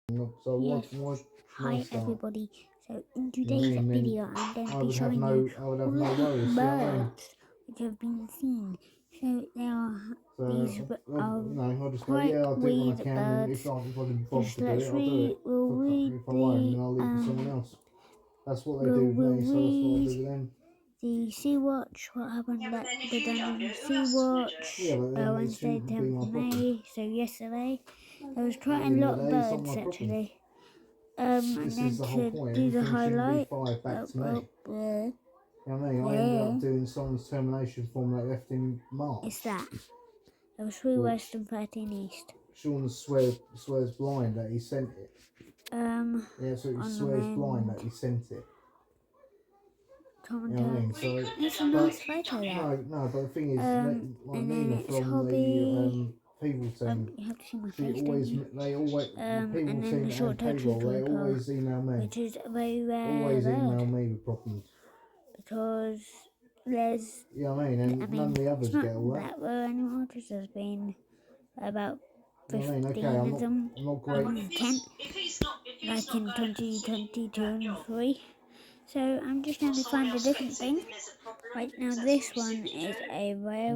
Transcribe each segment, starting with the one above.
So Yes. why Hi start? everybody. So in You know what I today's mean? Then video I'm going to I be would have showing no, you I would have all no the worries. You know what I mean? birds which have been seen. So there are So these I'll just go. quite Yeah, I'll do it when I weird can, and if birds. I can bother Just to do let's it, I'll do read. it. We'll read If I won't, then the I'll leave it to someone else. That's what they do with we'll me, so that's what I do read with them. the Sea Watch. What happened at the Dundee Sea Watch? Yeah, but then it Wednesday, shouldn't be 10th my of problem. May. So yesterday there was At quite the a end lot of the of day, it's not birds my problem. actually. And This then is the whole to point. do the Everything shouldn't be highlight, fired back to me. uh, You know what I mean? I ended up doing someone's termination form they left in March. it's that. There was 3 West and 13 East. Sean swears blind that he sent it. He absolutely on swears the blind that he sent it. Tom You know what I mean? and So, it's a nice photo there. no, but the thing is, And Nina then it's from hobby. the people team, You have to see my she face, don't you? they always, the people And then team the short and tattoo payroll, they trooper, always email me. which is a very rare Always email bird me with problems. because there's. You know what I mean? And none of the others it's not get all that. that rare anymore. Just there's been about 15 Okay, of them. I'm not great. 10, like in 2022 and 3. So I'm just going to find a different thing. Right now this one is a very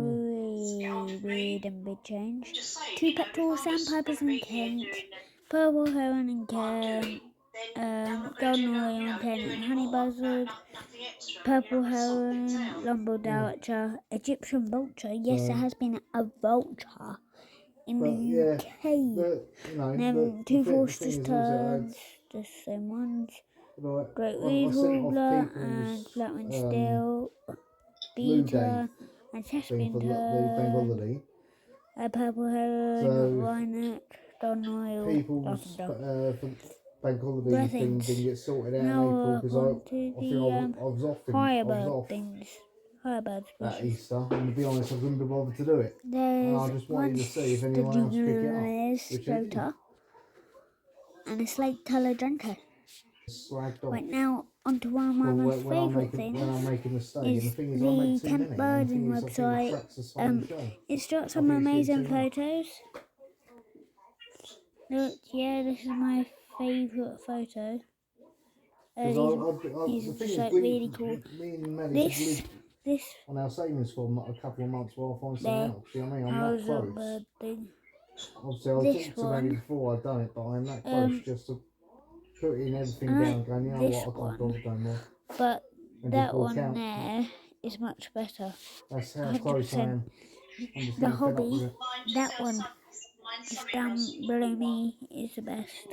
weird and big change. 2 petrel sandpipers in Kent, purple heron in Kent, golden oriole in Kent and honey buzzard, purple heron, Lombard archer, Egyptian vulture. Yes, there has been a vulture in the UK. Then 2 Forster's terns, the same ones. Great reed warbler and flatwing still, beta and chestnut tern, a purple heron, wryneck, golden oriole, People's bank holiday thing didn't get sorted out in now April because on to I was off higher bird things, higher bird at species. Easter, and to be honest, I couldn't be bothered to do it. And I just wanted to see if anyone else picked it up, which they didn't. And a slate colour junco. Slagged off. Right now, onto one of my most favourite things is the Kent Birding website. It's got some amazing photos. Look, yeah, this is my favourite photo. These are just like really cool. This on our savings for a couple of months while I find something else. You know what I mean? I'm that close. Obviously, I've talked about it before I've done it, but I'm that close just to putting everything down, going, you know what, I can't bother no more. But that one there is much better. That's how close I am. The hobby, that one just down below me is the best.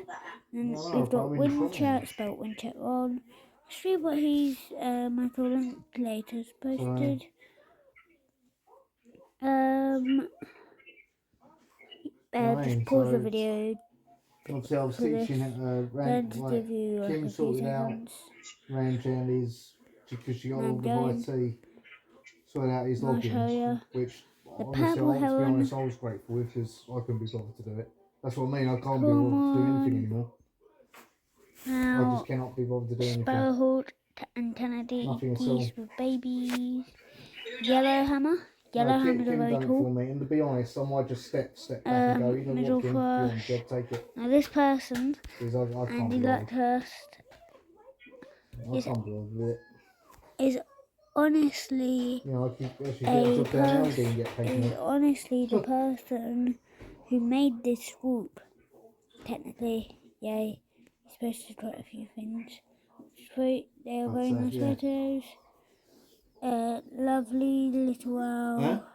And we've got Winchat, spelled Winchat wrong. See what he's Michael Linklater's posted. Just pause the video. Obviously, I was teaching at Kim sorted out Ram Jellies because she got all the IT sorted out his logins, which honestly, to be honest, I was grateful with because I couldn't be bothered to do it. That's what I mean. I can't be bothered to do anything anymore. I just cannot be bothered to do anything. Sparrowhawk and Kennedy geese with babies. Yellowhammer. Yellowhammers are very cool. And to be honest, I might just step back and go, you know what, Kim, you want the job, take it. Now this person, Andy Luckhurst, is honestly the person who made this swoop. Technically, yeah, he's posted quite a few things. They are very nice photos. Lovely little owl,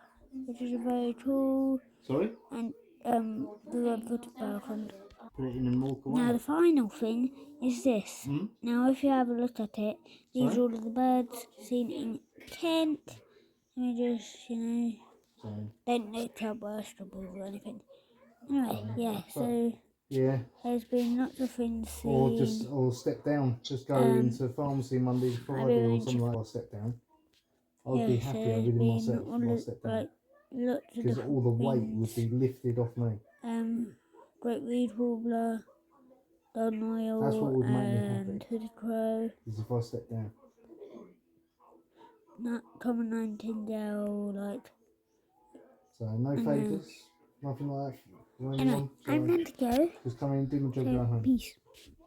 which is very cool. Sorry? And the red-footed falcon. Put it in and walk away. Now the final thing is this. Now if you have a look at it, these are all of the birds seen in Kent. Let me just, don't look up worshipable or anything. Anyway, so there's been lots of things seen. Or step down, just go into pharmacy Monday to Friday or something like that. Step down. I'd be happier within myself if I step down. Because all the weight would be lifted off me. Great reed warbler, golden oriole, and hooded crow. Is if I step down. Not common nightingale, like. So no favours, nothing like that. Anyway, I'm going to go. Just come in and do my job. So, peace.